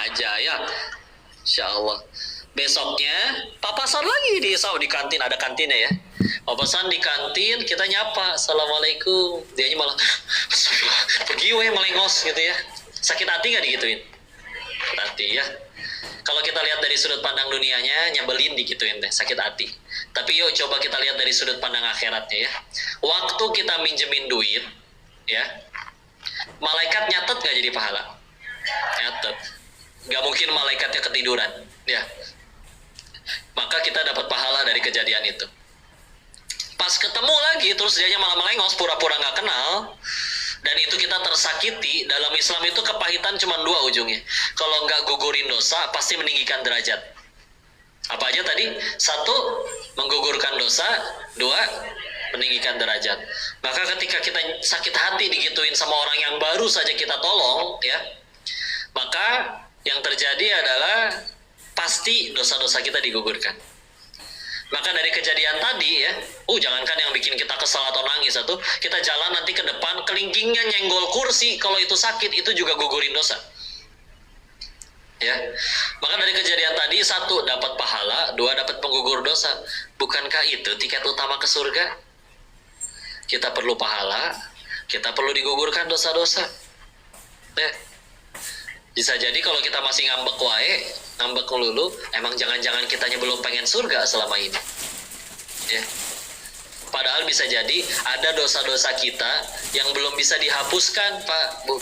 aja ya. Insya Allah. Besoknya papasan lagi di kantin, ada kantinnya ya. Papasan di kantin, kita nyapa, assalamualaikum. Dianya malah pergi weh melengos gitu ya. Sakit hati gak digituin? Sakit hati ya. Kalau kita lihat dari sudut pandang dunianya, nyebelin digituin deh, sakit hati. Tapi yuk coba kita lihat dari sudut pandang akhiratnya ya. Waktu kita minjemin duit ya, malaikat nyatet gak jadi pahala? Nyatet. Gak mungkin malaikatnya ketiduran ya. Maka kita dapat pahala dari kejadian itu. Pas ketemu lagi terus dianya malah melengos, pura-pura gak kenal, dan itu kita tersakiti. Dalam Islam itu kepahitan cuma dua ujungnya. Kalau nggak gugurin dosa, pasti meninggikan derajat. Apa aja tadi? Satu, menggugurkan dosa. Dua, meninggikan derajat. Maka ketika kita sakit hati digituin sama orang yang baru saja kita tolong ya, maka yang terjadi adalah pasti dosa-dosa kita digugurkan. Maka dari kejadian tadi ya, jangankan yang bikin kita kesal atau nangis, atau kita jalan nanti ke depan, kelingkingnya nyenggol kursi, kalau itu sakit, itu juga gugurin dosa. Ya, maka dari kejadian tadi, satu, dapat pahala, dua, dapat penggugur dosa. Bukankah itu tiket utama ke surga? Kita perlu pahala, kita perlu digugurkan dosa-dosa. Ya. Bisa jadi kalau kita masih ngambek wae, ngambek melulu, emang jangan-jangan kitanya belum pengen surga selama ini. Ya. Padahal bisa jadi ada dosa-dosa kita yang belum bisa dihapuskan, Pak, Bu.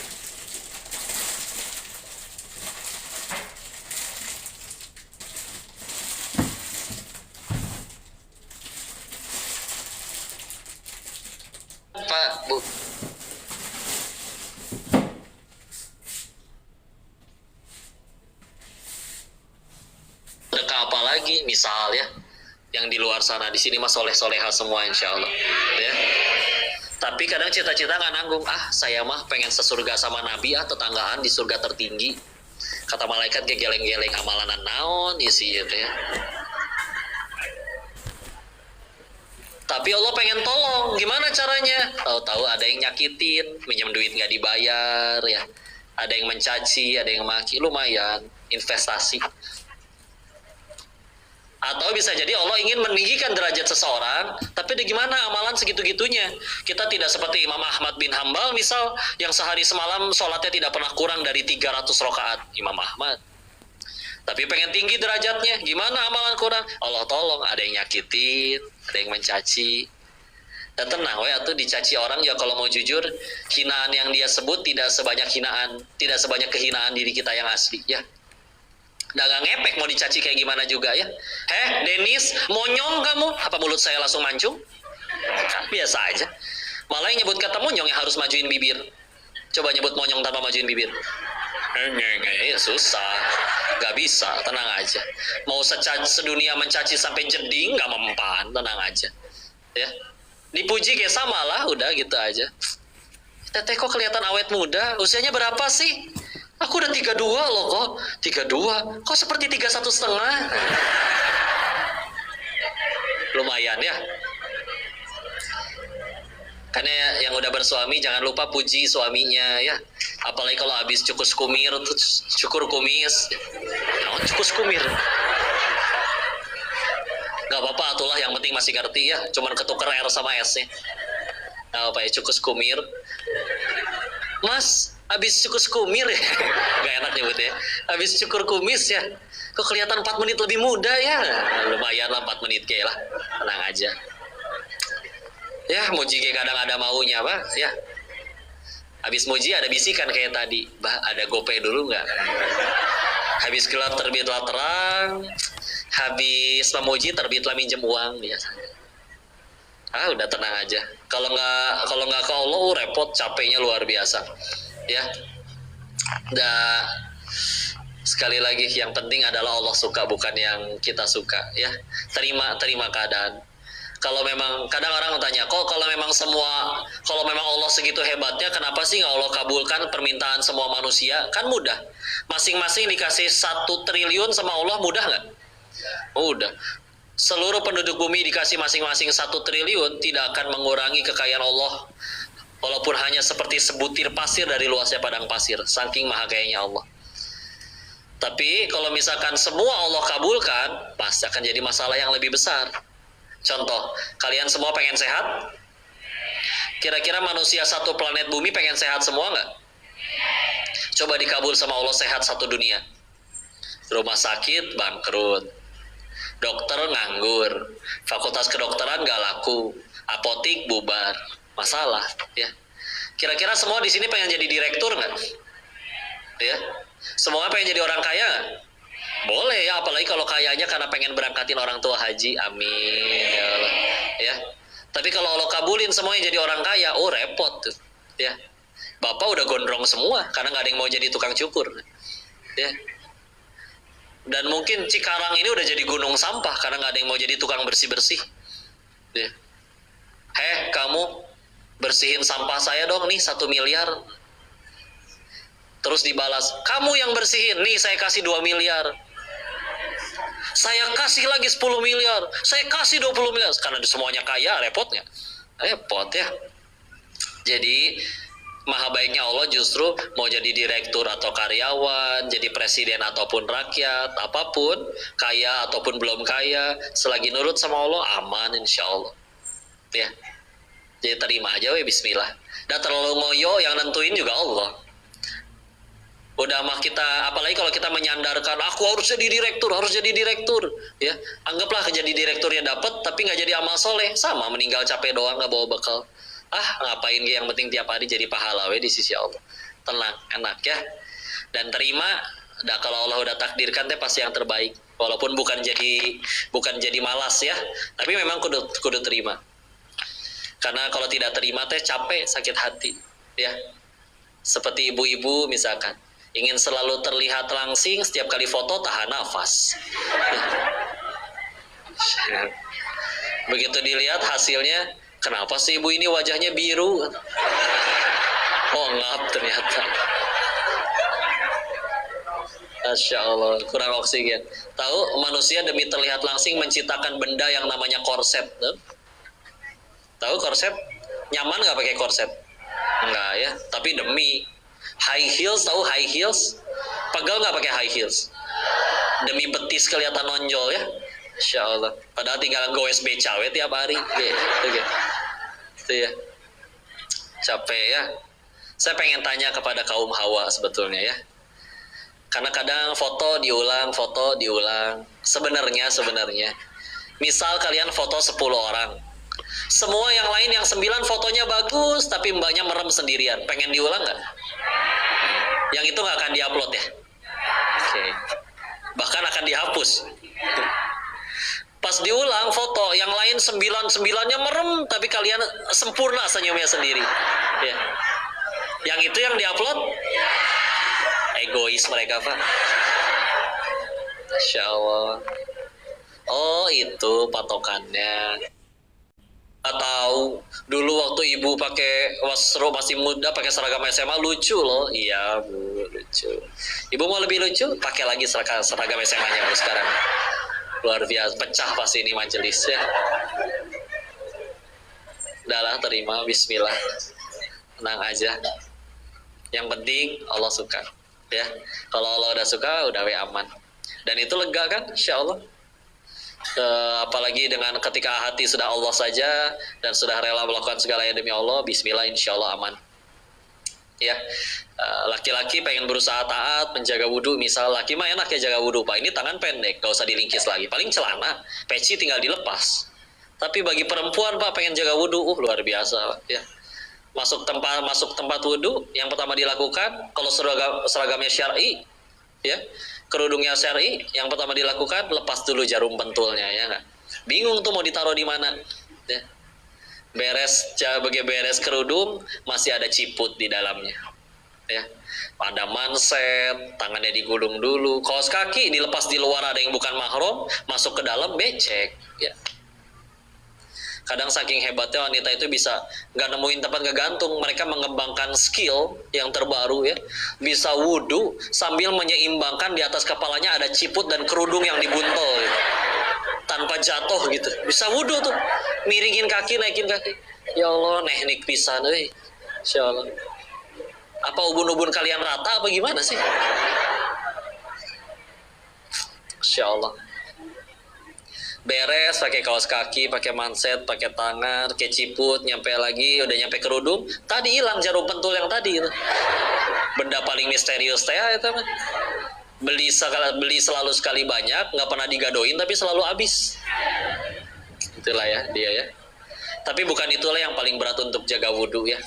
Pak, Bu. Sedekah apa lagi, misal ya, yang di luar sana, di sini mah soleh-soleha semua insya Allah ya. Tapi kadang cita-cita nggak nanggung, saya mah pengen sesurga sama Nabi, tetanggaan di surga tertinggi. Kata malaikat kayak geleng-geleng amalanan naon isi gitu ya. Tapi Allah pengen tolong, gimana caranya? Tahu-tahu ada yang nyakitin, minjem duit nggak dibayar ya, ada yang mencaci, ada yang maki, lumayan investasi. Atau bisa jadi Allah ingin meninggikan derajat seseorang, tapi gimana amalan segitu-gitunya? Kita tidak seperti Imam Ahmad bin Hambal misal, yang sehari semalam sholatnya tidak pernah kurang dari 300 rakaat. Imam Ahmad. Tapi pengen tinggi derajatnya, gimana amalan kurang? Allah tolong, ada yang nyakitin, ada yang mencaci. Dan tenang, atuh dicaci orang ya kalau mau jujur, hinaan yang dia sebut tidak sebanyak kehinaan diri kita yang asli ya. Dagang ngepek mau dicaci kayak gimana juga ya. Denis, monyong kamu? Apa mulut saya langsung mancung? Biasa aja. Malah yang nyebut kata monyong yang harus majuin bibir. Coba nyebut monyong tanpa majuin bibir. Susah. Gak bisa, tenang aja. Mau sedunia mencaci sampai jeding, gak mempan, tenang aja. Ya. Dipuji kayak sama lah, udah gitu aja. Teteh kok kelihatan awet muda, usianya berapa sih? Aku udah 32 loh kok. 32? Kok seperti 31,5? Lumayan ya. Karena yang udah bersuami jangan lupa puji suaminya ya. Apalagi kalau habis cukus kumir, cukur kumis. Cukus kumir. Gak apa-apa atulah, yang penting masih ngerti ya. Cuman ketuker R sama S-nya. Gak apa ya, cukus kumir. Mas, habis cukur kumir ya, gak enak nyebutnya, habis cukur kumis ya, kok kelihatan 4 menit lebih muda ya. Lumayan lah 4 menit kayak lah, tenang aja ya. Muji kayak kadang ada maunya Pak ya. Habis muji ada bisikan kayak tadi, Bah ada gopay dulu nggak? Habis gelap terbitlah terang, habis memuji terbitlah minjem uang biasanya. Udah tenang aja. Kalau nggak ke Allah repot, capeknya luar biasa ya. Sekali lagi yang penting adalah Allah suka, bukan yang kita suka ya. Terima keadaan. Kalau memang kadang orang tanya, kok kalau memang Allah segitu hebatnya, kenapa sih nggak Allah kabulkan permintaan semua manusia? Kan mudah. Masing-masing dikasih 1 triliun sama Allah, mudah nggak? Mudah. Seluruh penduduk bumi dikasih masing-masing 1 triliun, tidak akan mengurangi kekayaan Allah, walaupun hanya seperti sebutir pasir dari luasnya padang pasir, saking maha kayanya Allah. Tapi kalau misalkan semua Allah kabulkan, pasti akan jadi masalah yang lebih besar. Contoh, kalian semua pengen sehat? Kira-kira manusia satu planet bumi pengen sehat semua nggak? Coba dikabul sama Allah sehat satu dunia. Rumah sakit bangkrut, dokter nganggur, fakultas kedokteran nggak laku, apotik bubar, masalah ya. Kira-kira semua di sini pengen jadi direktur nggak? Ya, semua pengen jadi orang kaya nggak? Boleh ya, apalagi kalau kayanya karena pengen berangkatin orang tua haji, amin ya Allah. Ya, tapi kalau Allah kabulin semuanya jadi orang kaya, oh repot tuh. Ya, bapak udah gondrong semua karena nggak ada yang mau jadi tukang cukur. Ya, dan mungkin Cikarang ini udah jadi gunung sampah karena nggak ada yang mau jadi tukang bersih-bersih. Ya. Kamu bersihin sampah saya dong nih 1 miliar. Terus dibalas, kamu yang bersihin, nih saya kasih 2 miliar. Saya kasih lagi 10 miliar, saya kasih 20 miliar. Karena semuanya kaya, repotnya. Repot ya. Jadi maha baiknya Allah justru mau jadi direktur atau karyawan, jadi presiden ataupun rakyat, apapun, kaya ataupun belum kaya, selagi nurut sama Allah, aman insya Allah. Ya, jadi terima aja we, bismillah. Dan terlalu ngoyo yang nentuin juga Allah. Udah mah kita, apalagi kalau kita menyandarkan, aku harus jadi direktur, ya. Anggaplah jadi direkturnya dapat, tapi nggak jadi amal soleh, sama meninggal capek doang, nggak bawa bekal. Ngapain yang penting tiap hari jadi pahala we di sisi Allah. Tenang, enak ya. Dan terima, kalau Allah udah takdirkan teh pasti yang terbaik. Walaupun bukan jadi malas ya, tapi memang kudu terima. Karena kalau tidak terima teh capek, sakit hati, ya. Seperti ibu-ibu misalkan, ingin selalu terlihat langsing, setiap kali foto tahan nafas. Begitu dilihat hasilnya, kenapa sih ibu ini wajahnya biru? Oh ngap ternyata. Masya Allah, kurang oksigen. Tahu manusia demi terlihat langsing menciptakan benda yang namanya korset. Tahu korset? Nyaman nggak pakai korset? Enggak ya, tapi demi high heels, tahu high heels? Pegel nggak pakai high heels? Demi betis kelihatan nonjol ya. Insya Allah. Padahal tinggal goes beca we tiap hari. Itu ya. Capek ya. Saya pengen tanya kepada kaum Hawa sebetulnya ya. Karena kadang foto diulang. Sebenarnya. Misal kalian foto 10 orang. Semua yang lain yang 9 fotonya bagus, tapi mbaknya merem sendirian. Pengen diulang nggak? Yang itu nggak akan diupload ya? Oke. Bahkan akan dihapus. Pas diulang foto, yang lain 9-9-nya merem, tapi kalian sempurna senyumnya sendiri. Ya. Yang itu yang diupload? Egois mereka, Pak. Masya Allah. Oh, itu patokannya. Tahu dulu waktu ibu pakai wasro masih muda pakai seragam SMA lucu loh. Iya Bu, lucu. Ibu mau lebih lucu, pakai lagi seragam SMA-nya Bu sekarang. Luar biasa, pecah pasti ini majelis ya. Udahlah, terima, bismillah. Tenang aja. Yang penting Allah suka ya. Kalau Allah udah suka, udah aman. Dan itu lega kan, insya Allah. Apalagi dengan ketika hati sudah Allah saja dan sudah rela melakukan segalanya demi Allah, bismillah insya Allah aman ya. Laki-laki pengen berusaha taat menjaga wudhu, misal laki mah enak ya jaga wudhu, Pak, ini tangan pendek gak usah dilingkis lagi, paling celana peci tinggal dilepas. Tapi bagi perempuan Pak pengen jaga wudhu, luar biasa ya. Masuk tempat wudhu, yang pertama dilakukan kalau seragamnya syar'i ya, kerudungnya syar'i, yang pertama dilakukan lepas dulu jarum pentulnya ya nggak. Bingung tuh mau ditaruh di mana ya. Beres kerudung masih ada ciput di dalamnya ya. Ada manset, tangannya digulung dulu, kaos kaki dilepas di luar, ada yang bukan mahram masuk ke dalam becek ya. Kadang saking hebatnya wanita itu bisa nggak nemuin tempat ngegantung, mereka mengembangkan skill yang terbaru ya, bisa wudhu sambil menyeimbangkan di atas kepalanya ada ciput dan kerudung yang dibuntel gitu. Tanpa jatuh gitu, bisa wudhu tuh, miringin kaki, naikin kaki. Ya Allah, teknik pisan euy. Insya Allah. Apa ubun-ubun kalian rata apa gimana sih? Insya Allah. Beres, pakai kaos kaki, pakai manset, pakai tangan, pakai ciput, nyampe lagi, udah nyampe kerudung, tadi hilang jarum pentul yang tadi itu. Benda paling misterius teh itu mah. Beli selalu sekali banyak, nggak pernah digadoin tapi selalu habis. Itulah ya dia ya. Tapi bukan itulah yang paling berat untuk jaga wudhu ya.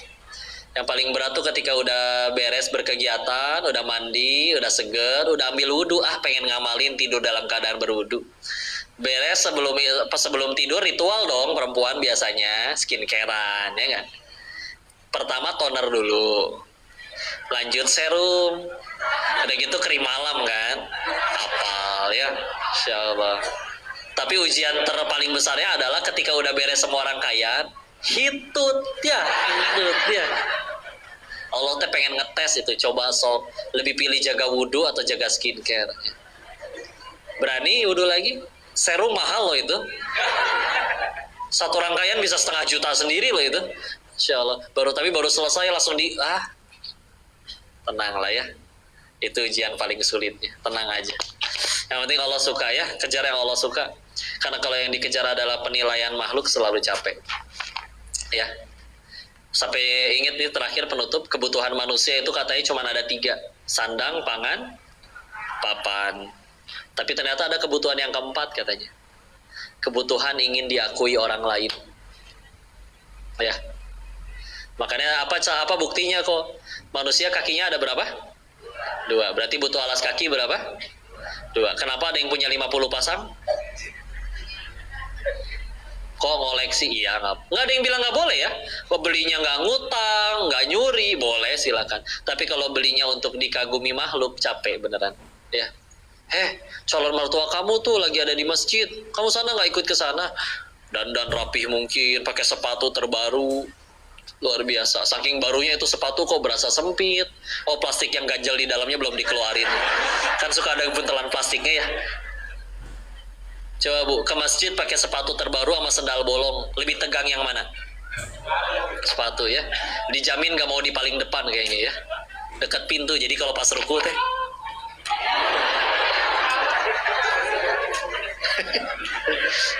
Yang paling berat tuh ketika udah beres berkegiatan, udah mandi, udah seger, udah ambil wudhu, pengen ngamalin tidur dalam keadaan berwudhu. Beres sebelum tidur ritual dong perempuan biasanya skincarean ya nggak. Pertama toner dulu, lanjut serum, udah gitu krim malam kan, apal ya, insya Allah. Tapi ujian terpaling besarnya adalah ketika udah beres semua rangkaian, hitut ya. Allah teh pengen ngetes itu, coba sok lebih pilih jaga wudhu atau jaga skincare. Berani wudhu lagi? Serum mahal loh itu. Satu rangkaian bisa 1,5 juta sendiri loh itu. Insya Allah. Baru selesai langsung tenang lah ya. Itu ujian paling sulitnya. Tenang aja. Yang penting Allah suka ya. Kejar yang Allah suka. Karena kalau yang dikejar adalah penilaian makhluk selalu capek. Ya. Sampai ingat nih terakhir penutup, kebutuhan manusia itu katanya cuma ada 3. Sandang, pangan, papan. Tapi ternyata ada kebutuhan yang keempat katanya. Kebutuhan ingin diakui orang lain. Ya. Makanya apa buktinya kok? Manusia kakinya ada berapa? 2. Berarti butuh alas kaki berapa? 2. Kenapa ada yang punya 50 pasang? Kok ngoleksi? Iya, nggak ada yang bilang nggak boleh ya. Kok belinya nggak ngutang, nggak nyuri, boleh silakan. Tapi kalau belinya untuk dikagumi makhluk, capek beneran. Ya. Calon mertua kamu tuh lagi ada di masjid, kamu sana nggak ikut ke sana? Dan rapih mungkin, pakai sepatu terbaru, luar biasa. Saking barunya itu sepatu kok berasa sempit. Oh, plastik yang ganjel di dalamnya belum dikeluarin. Kan suka ada buntelan plastiknya ya. Coba Bu, ke masjid pakai sepatu terbaru sama sendal bolong, lebih tegang yang mana? Sepatu ya. Dijamin nggak mau di paling depan kayaknya ya. Dekat pintu, jadi kalau pas ruku teh.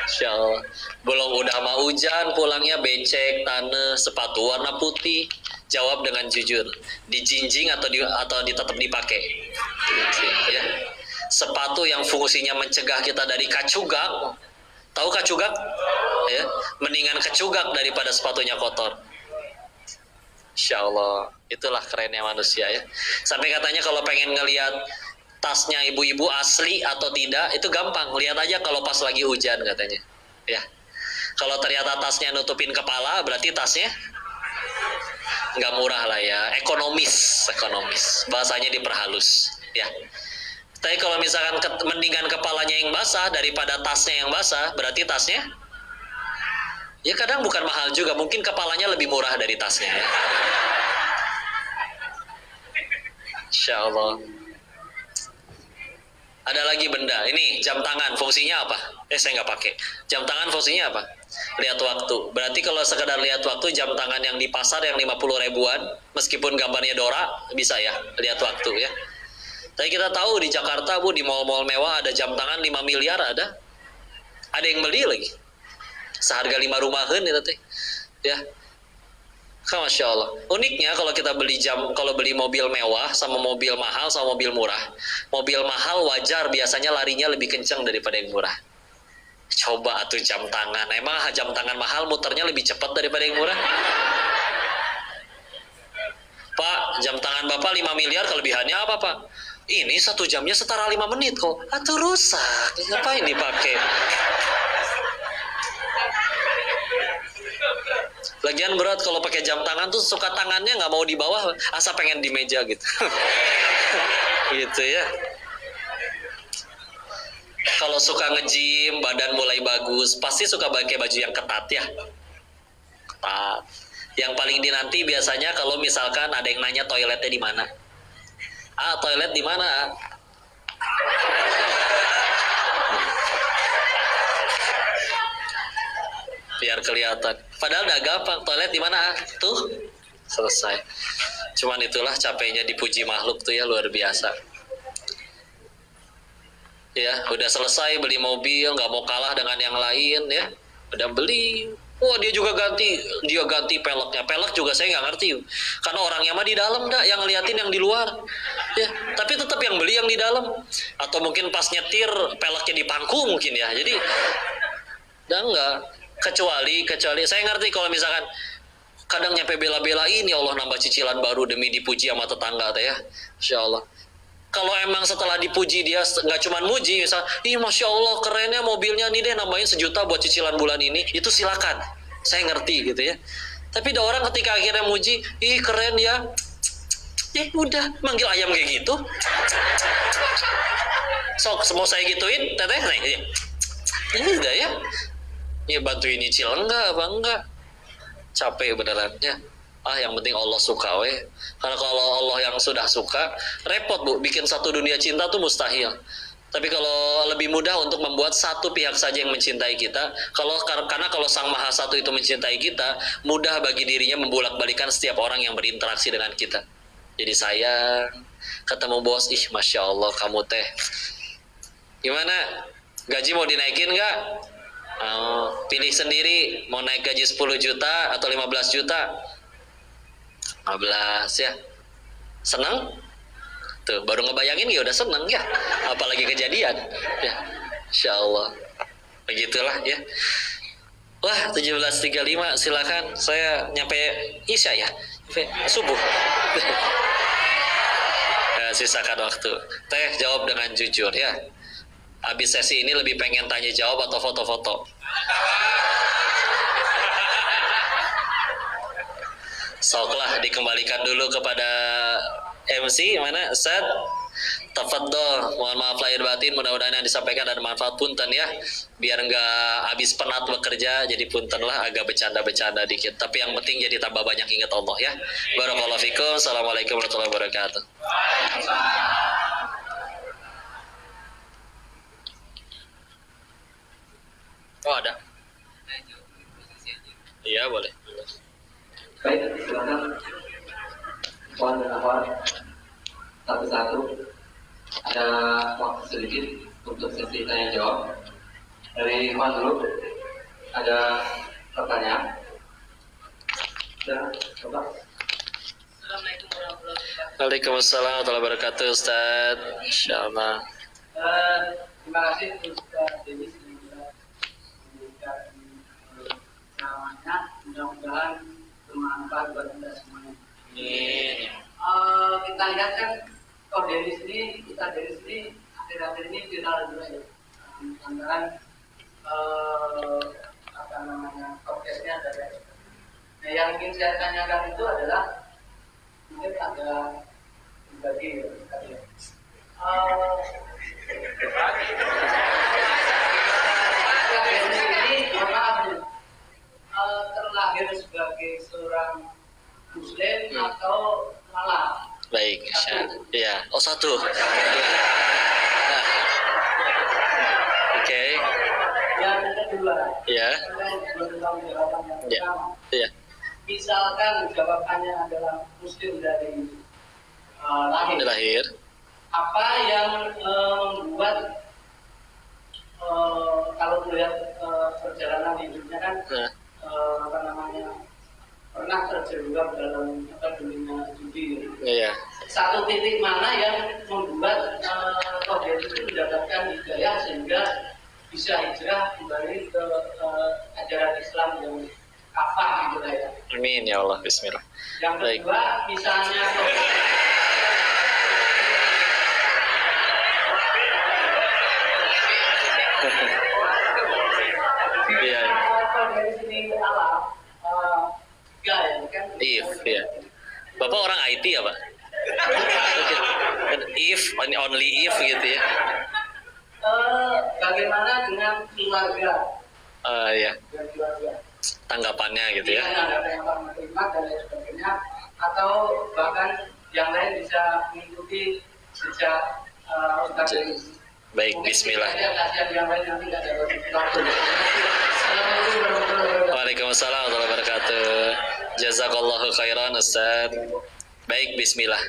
Insya Allah. Belum udah mau hujan, pulangnya becek, tanah, sepatu warna putih. Jawab dengan jujur, dijinjing atau tetap dipakai. Ya. Sepatu yang fungsinya mencegah kita dari kacugak. Tahu kacugak? Ya. Mendingan kacugak daripada sepatunya kotor. Insya Allah. Itulah kerennya manusia ya. Sampai katanya kalau pengen ngelihat tasnya ibu-ibu asli atau tidak, itu gampang. Lihat aja kalau pas lagi hujan katanya. Ya. Kalau ternyata tasnya nutupin kepala, berarti tasnya nggak murah lah ya. Ekonomis. Bahasanya diperhalus. Ya. Tapi kalau misalkan mendingan kepalanya yang basah daripada tasnya yang basah, berarti tasnya ya kadang bukan mahal juga. Mungkin kepalanya lebih murah dari tasnya. Ya. Insya Allah. Ada lagi benda, ini jam tangan, fungsinya apa? Saya nggak pakai. Jam tangan fungsinya apa? Lihat waktu. Berarti kalau sekedar lihat waktu, jam tangan yang di pasar yang 50 ribuan, meskipun gambarnya Dora, bisa ya, lihat waktu ya. Tapi kita tahu di Jakarta, Bu, di mall-mall mewah ada jam tangan 5 miliar ada. Ada yang beli lagi. Seharga 5 rumahan itu teh. Ya. Masya Allah. Uniknya kalau kita kalau beli mobil mewah sama mobil mahal sama mobil murah. Mobil mahal wajar biasanya larinya lebih kencang daripada yang murah. Coba atuh jam tangan. Emang jam tangan mahal muternya lebih cepat daripada yang murah? Pak, jam tangan Bapak 5 miliar kelebihannya apa, Pak? Ini 1 jamnya setara 5 menit kok. Atuh rusak. Ngapain dipakai? Lagian berat kalau pakai jam tangan tuh suka tangannya nggak mau di bawah, asa pengen di meja gitu. Gitu ya. Kalau suka nge-gym, badan mulai bagus, pasti suka pakai baju yang ketat ya. Ketat. Yang paling dinanti biasanya kalau misalkan ada yang nanya toiletnya di mana. Toilet di mana? Biar kelihatan. Padahal udah gampang. Toilet di mana? Tuh, selesai. Cuman itulah capeknya dipuji makhluk tuh ya, luar biasa. ya udah selesai beli mobil, nggak mau kalah dengan yang lain ya, udah beli, wah dia ganti peleknya. Pelek juga saya nggak ngerti, karena orangnya mah di dalam dah, yang ngeliatin yang di luar ya, tapi tetap yang beli yang di dalam, atau mungkin pas nyetir peleknya di pangku mungkin ya, jadi udah enggak. Kecuali saya ngerti kalau misalkan kadang nyampe bela-belain, ya Allah nambah cicilan baru demi dipuji sama tetangga teh ya, Insya Allah. Kalau emang setelah dipuji dia nggak cuma muji, misal, ih masya Allah kerennya mobilnya nih deh, nambahin 1 juta buat cicilan bulan ini, itu silakan, saya ngerti gitu ya. Tapi ada orang ketika akhirnya muji, ih keren ya, udah manggil ayam kayak gitu. Sok mau saya gituin, teteh nih, ini udah ya, bantuin nyicil enggak, apa enggak? Capek beneran ya. Yang penting Allah suka weh. Karena kalau Allah yang sudah suka, repot Bu, bikin satu dunia cinta tuh mustahil. Tapi kalau lebih mudah untuk membuat satu pihak saja yang mencintai kita, karena kalau Sang Maha Satu itu mencintai kita, mudah bagi dirinya membulak-balikan setiap orang yang berinteraksi dengan kita. Jadi saya ketemu bos, ih masya Allah kamu teh, gimana? Gaji mau dinaikin nggak? Pilih sendiri, mau naik gaji 10 juta atau 15 juta? 15 ya. Seneng? Tuh, baru ngebayangin ya udah seneng ya. Apalagi kejadian. Ya, Insya Allah. Begitulah ya. Wah, 17.35, silakan. Saya nyampe Isya ya. Subuh. Ya, sisakan waktu. Teh, jawab dengan jujur ya. Habis sesi ini lebih pengen tanya jawab atau foto-foto? Soklah dikembalikan dulu kepada MC, mana Ustaz? Tafadhol, mohon maaf lahir batin, mudah-mudahan yang disampaikan ada manfaat, punten ya, biar nggak habis penat bekerja, jadi punten lah agak bercanda-bercanda dikit, tapi yang penting jadi tambah banyak ingat Allah ya. Barakallahu fikum. Assalamualaikum warahmatullahi wabarakatuh. Oh ada? Iya boleh. Baik, silakan. Puan dan Afwan, satu-satu. Ada waktu sedikit untuk sesi tanya jawab. Dari Puan dulu, ada pertanyaan. Coba. Assalamualaikum warahmatullahi wabarakatuh. Waalaikumsalam warahmatullahi wabarakatuh, Ustaz. Insyaallah. Terima kasih Ustaz Denis juga memberikan ceramahnya. Mudah-mudahan bermanfaat buat kita semuanya. Amin. Kita lihat kan Ustaz Denis ini akhir-akhir ini viral juga ya. Anggaran podcastnya ada. Nah, yang ingin saya tanyakan itu adalah mungkin ada pribadi ya. Terlahir sebagai seorang Muslim atau malah? Baik, ya. Oh satu. Nah. Oke. Yang kedua, Ya. Ya. Misalkan jawabannya adalah Muslim dari Lahir. apa yang membuat kalau melihat perjalanan hidupnya kan pernah terjerembab dalam dunia judi. Iya. Satu titik mana yang membuat dia itu mendapatkan hidayah sehingga bisa hijrah kembali ke ajaran Islam yang kafah gitu ya. Amin ya Allah, bismillah. Yang kedua, misalnya Iya. dari sini alam kan? Iya. Bapak orang IT ya, Pak? If, only if gitu ya. Bagaimana dengan keluarga? Ya. Keluarga. Tanggapannya gitu ya. Ada yang menerima dan lain sebagainya, atau bahkan yang lain bisa mengikuti sejak Ustaz ini. Baik, bismillah. Waalaikumsalam warahmatullahi wabarakatuh. Jazakallahu khairan Ustaz. Baik, bismillah.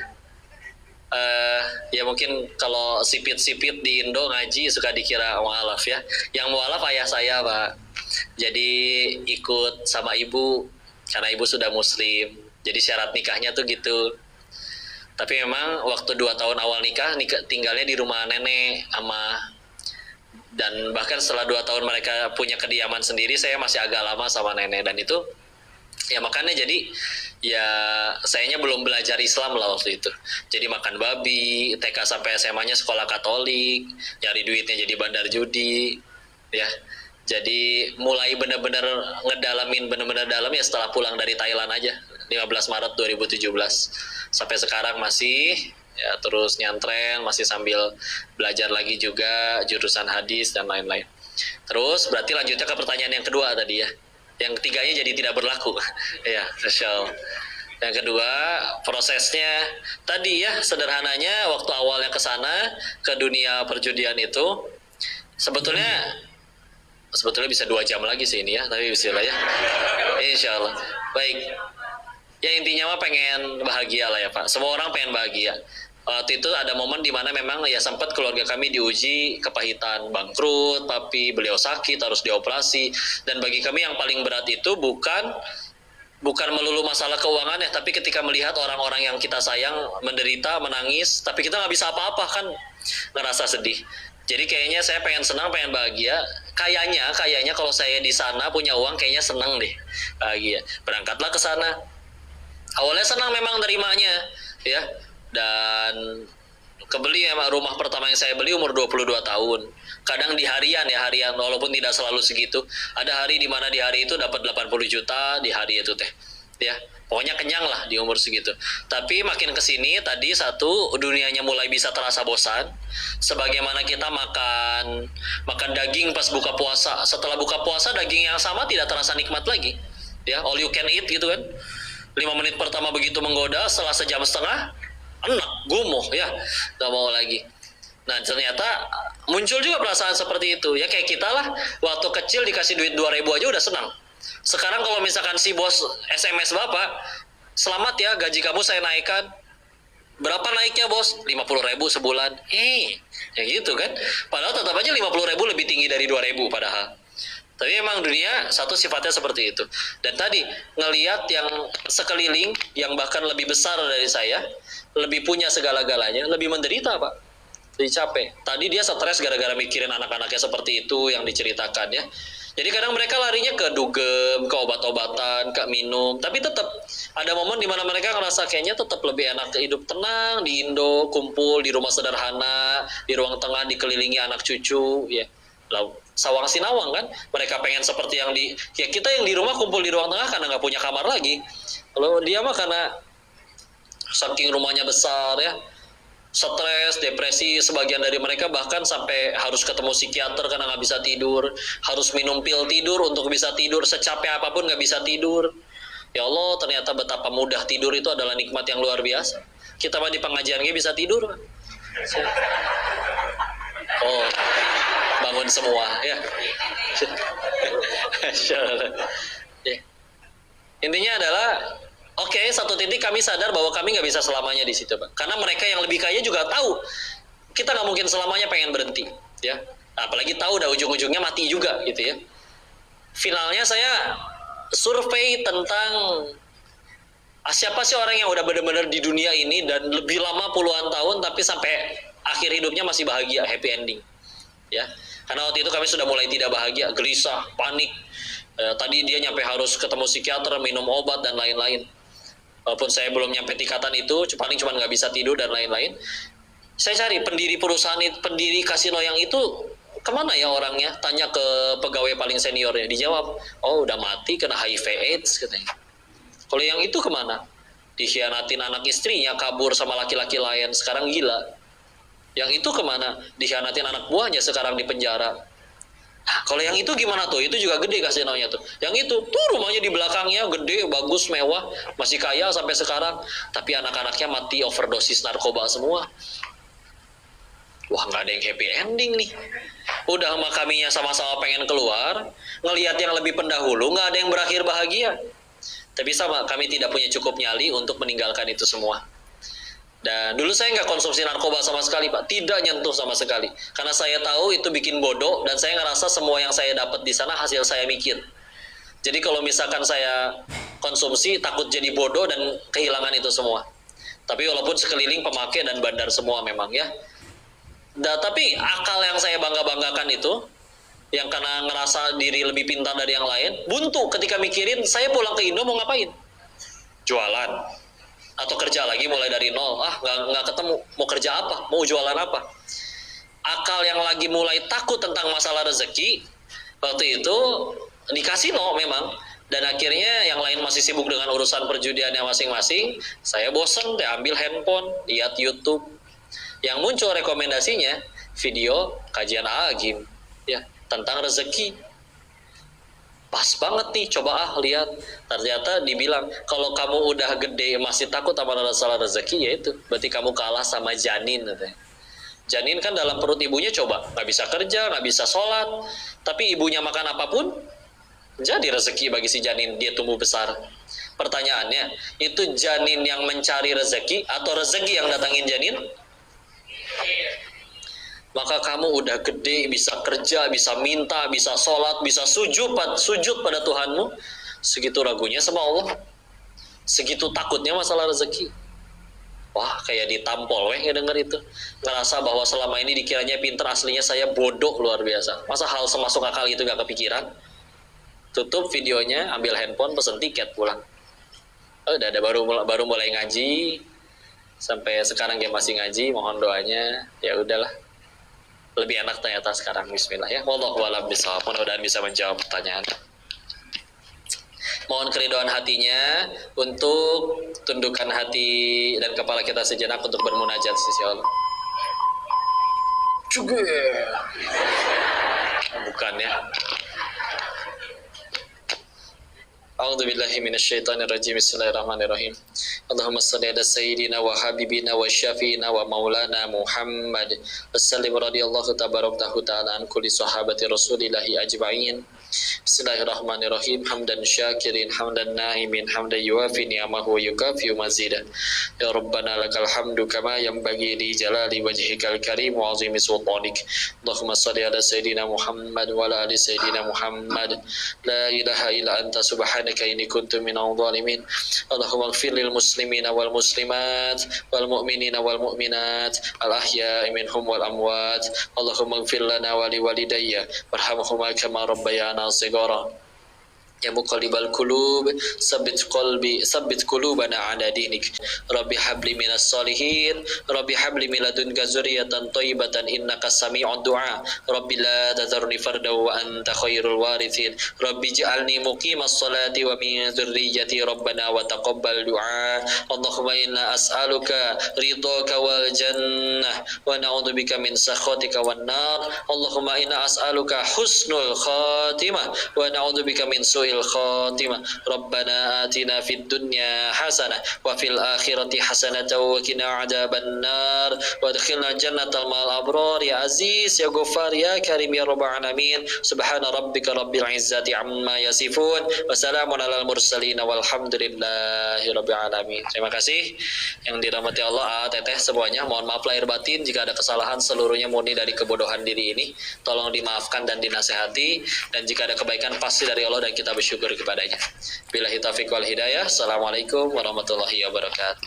Ya mungkin kalau sipit-sipit di Indo ngaji suka dikira mualaf ya. Yang mualaf ayah saya, Pak. Jadi ikut sama ibu karena ibu sudah muslim. Jadi syarat nikahnya tuh gitu. Tapi memang waktu 2 tahun awal nikah tinggalnya di rumah nenek sama, dan bahkan setelah 2 tahun mereka punya kediaman sendiri, saya masih agak lama sama nenek, dan itu ya makanya jadi ya sayanya belum belajar Islam lah waktu itu. Jadi makan babi, TK sampai SMA-nya sekolah Katolik, nyari duitnya jadi bandar judi, ya. Jadi mulai benar-benar ngedalamin benar-benar dalam ya setelah pulang dari Thailand aja, 15 Maret 2017. Sampai sekarang masih ya terus nyantren, masih sambil belajar lagi juga jurusan hadis dan lain-lain. Terus berarti lanjutnya ke pertanyaan yang kedua tadi ya. Yang ketiganya jadi tidak berlaku. Ya, Masya Allah. Yang kedua, prosesnya tadi ya, sederhananya waktu awalnya ke sana, ke dunia perjudian itu, sebetulnya bisa 2 jam lagi sih ini ya, tapi bismillah ya. Insya Allah. Baik. Ya intinya mah pengen bahagia lah ya Pak. Semua orang pengen bahagia. Waktu itu ada momen di mana memang ya sempat keluarga kami diuji kepahitan, bangkrut, tapi beliau sakit harus dioperasi, dan bagi kami yang paling berat itu bukan melulu masalah keuangan ya, tapi ketika melihat orang-orang yang kita sayang menderita, menangis, tapi kita nggak bisa apa-apa kan, ngerasa sedih. Jadi kayaknya saya pengen senang, pengen bahagia. Kayaknya kalau saya di sana punya uang, kayaknya senang deh, bahagia. Berangkatlah ke sana. Awalnya senang memang nerimanya, ya. Dan kebeli memang rumah pertama yang saya beli umur 22 tahun. Kadang di harian walaupun tidak selalu segitu. Ada hari di mana di hari itu dapat 80 juta di hari itu teh. Ya, pokoknya kenyang lah di umur segitu. Tapi makin kesini tadi satu, dunianya mulai bisa terasa bosan. Sebagaimana kita makan daging pas buka puasa. Setelah buka puasa daging yang sama tidak terasa nikmat lagi. Ya, all you can eat gitu kan. 5 menit pertama begitu menggoda, setelah sejam setengah enak, gumuh ya, gak mau lagi. Nah ternyata muncul juga perasaan seperti itu ya, kayak kita lah waktu kecil dikasih duit 2.000 aja udah senang. Sekarang kalau misalkan si bos SMS bapak, selamat ya gaji kamu saya naikkan, berapa naiknya bos? 50.000 sebulan. Ya gitu kan, padahal tetap aja 50.000 lebih tinggi dari 2.000 padahal. Tapi emang dunia satu sifatnya seperti itu. Dan tadi ngelihat yang sekeliling yang bahkan lebih besar dari saya, lebih punya segala-galanya, lebih menderita Pak, lebih capek. Tadi dia stres gara-gara mikirin anak-anaknya seperti itu yang diceritakan ya. Jadi kadang mereka larinya ke dugem, ke obat-obatan, ke minum. Tapi tetap ada momen di mana mereka ngerasa kayaknya tetap lebih enak hidup tenang di Indo, kumpul di rumah sederhana, di ruang tengah dikelilingi anak cucu ya. Sawang sinawang kan, mereka pengen seperti yang ya kita yang di rumah kumpul di ruang tengah karena nggak punya kamar lagi. Kalau dia mah karena saking rumahnya besar ya, stres, depresi, sebagian dari mereka bahkan sampai harus ketemu psikiater karena nggak bisa tidur, harus minum pil tidur untuk bisa tidur, secapek apapun nggak bisa tidur. Ya Allah, ternyata betapa mudah tidur itu adalah nikmat yang luar biasa. Kita mah di pengajian bisa tidur. Oh, bangun semua ya. Ya. Intinya adalah oke, satu titik kami sadar bahwa kami nggak bisa selamanya di situ, Pak. Karena mereka yang lebih kaya juga tahu kita nggak mungkin selamanya pengen berhenti, ya. Apalagi tahu udah ujung-ujungnya mati juga, gitu ya. Finalnya saya survei tentang siapa sih orang yang udah benar-benar di dunia ini dan lebih lama puluhan tahun tapi sampai akhir hidupnya masih bahagia, happy ending, ya. Karena waktu itu kami sudah mulai tidak bahagia, gelisah, panik. Tadi dia nyampe harus ketemu psikiater, minum obat dan lain-lain. Walaupun saya belum nyampe tingkatan itu, paling cuma nggak bisa tidur dan lain-lain. Saya cari pendiri perusahaan, pendiri kasino yang itu kemana ya orangnya? Tanya ke pegawai paling seniornya, dijawab, oh udah mati kena HIV/AIDS katanya. Kalau yang itu kemana? Dikhianatin anak istrinya, kabur sama laki-laki lain, sekarang gila. Yang itu kemana? Dikhianatin anak buahnya, sekarang di penjara. Nah, kalau yang itu gimana tuh? Itu juga gede kasinonya tuh. Yang itu tuh rumahnya di belakangnya gede, bagus, mewah, masih kaya sampai sekarang. Tapi anak-anaknya mati overdosis narkoba semua. Wah, nggak ada yang happy ending nih. Udah sama kaminya sama-sama pengen keluar, ngelihat yang lebih pendahulu, nggak ada yang berakhir bahagia. Tapi sama, kami tidak punya cukup nyali untuk meninggalkan itu semua. Dan dulu saya nggak konsumsi narkoba sama sekali, Pak. Tidak nyentuh sama sekali. Karena saya tahu itu bikin bodoh, dan saya ngerasa semua yang saya dapat di sana hasil saya mikir. Jadi kalau misalkan saya konsumsi, takut jadi bodoh dan kehilangan itu semua. Tapi walaupun sekeliling pemakai dan bandar semua memang ya. Tapi akal yang saya bangga-banggakan itu, yang karena ngerasa diri lebih pintar dari yang lain, buntu ketika mikirin saya pulang ke Indo mau ngapain. Jualan. Atau kerja lagi mulai dari nol. Nggak ketemu. Mau kerja apa? Mau jualan apa? Akal yang lagi mulai takut tentang masalah rezeki, waktu itu di kasino memang. Dan akhirnya yang lain masih sibuk dengan urusan perjudiannya masing-masing. Saya bosen deh ambil handphone, lihat YouTube. Yang muncul rekomendasinya video kajian agim ya tentang rezeki. Pas banget nih, coba lihat. Ternyata dibilang, kalau kamu udah gede masih takut sama masalah rezeki, ya itu berarti kamu kalah sama janin katanya. Janin kan dalam perut ibunya coba, nggak bisa kerja, nggak bisa sholat, tapi ibunya makan apapun, jadi rezeki bagi si janin, dia tumbuh besar. Pertanyaannya, itu janin yang mencari rezeki atau rezeki yang datangin janin? Maka kamu udah gede, bisa kerja, bisa minta, bisa sholat, bisa sujud pada Tuhanmu. Segitu ragunya sama Allah. Segitu takutnya masalah rezeki. Wah, kayak ditampol ngedenger itu. Ngerasa bahwa selama ini dikiranya pinter, aslinya saya bodoh luar biasa. Masa hal semasuk akal itu gak kepikiran? Tutup videonya, ambil handphone, pesen tiket pulang. Udah ada baru mulai ngaji. Sampai sekarang dia masih ngaji, mohon doanya. Ya udahlah. Lebih enak ternyata sekarang. Bismillah ya. Wallahu a'lam bishawab. Mudah-mudahan bisa menjawab pertanyaan. Mohon keridhaan hatinya untuk tundukkan hati dan kepala kita sejenak untuk bermunajat sisi Allah. Juga. Bukan ya. A'udzu billahi minasyaitonir rajim. Bismillahirrahmanirrahim. Allahumma shalli ala sayyidina wa habibina wa syafiina wa maulana Muhammad. Wassallim radhiyallahu tabaraktahu ta'ala an kulli sahabati Rasulillahi ajma'in. Bismillahirrahmanirrahim. Hamdan syakirin, hamdan na'imin, hamdan yuwafi ni'amahu wa yukafi mazidah. Ya Rabbana lakal hamdu kama yanbaghi li jalali wajhikal karim wa 'azimi sultanik. Allahumma shalli ala sayyidina Muhammad wa ala ali sayyidina Muhammad. La ilaha illa anta subhanaka inni kuntu minadh dhalimin. Allahumma ighfir lil muslimina wal muslimat wal mu'minina wal mu'minat al ahya'i minhum wal amwat. Allahumma ighfir lana wa li walidayya warhamhuma kama rabbayana صغارا. يا مقلب القلوب ثبت قلوبنا على دينك. ربي هب لي من الصالحين ربي هب لي من لدنك ذرية طيبة إنك سميع الدعاء. ربي لا تذرني فردا وأنت خير الوارثين. ربي اجعلني مقيم الصلاة ومن ذريتي ربنا وتقبل دعاء. اللهم إنا أسألك رضاك والجنة ونعوذ بك من سخطك والنار. اللهم إنا أسألك حسن الخاتمة ونعوذ بك من سوء الخاتمة. ربنا آتنا في الدنيا حسنة وفي الآخرة حسنة وقنا عذاب النار وادخلنا الجنة مع الأبرار يا عزيز يا غفار يا كريم يا رب العالمين. سبحان ربك رب العزة عما يصفون وسلام على المرسلين والحمد لله رب العالمين. Terima kasih yang dirahmati Allah, teteh semuanya. Mohon maaf lahir batin jika ada kesalahan, seluruhnya murni dari kebodohan diri ini. Tolong dimaafkan dan dinasehati, dan jika ada kebaikan pasti dari Allah dan kita bersyukur kepadanya. Billahi taufiq wal hidayah. Assalamualaikum warahmatullahi wabarakatuh.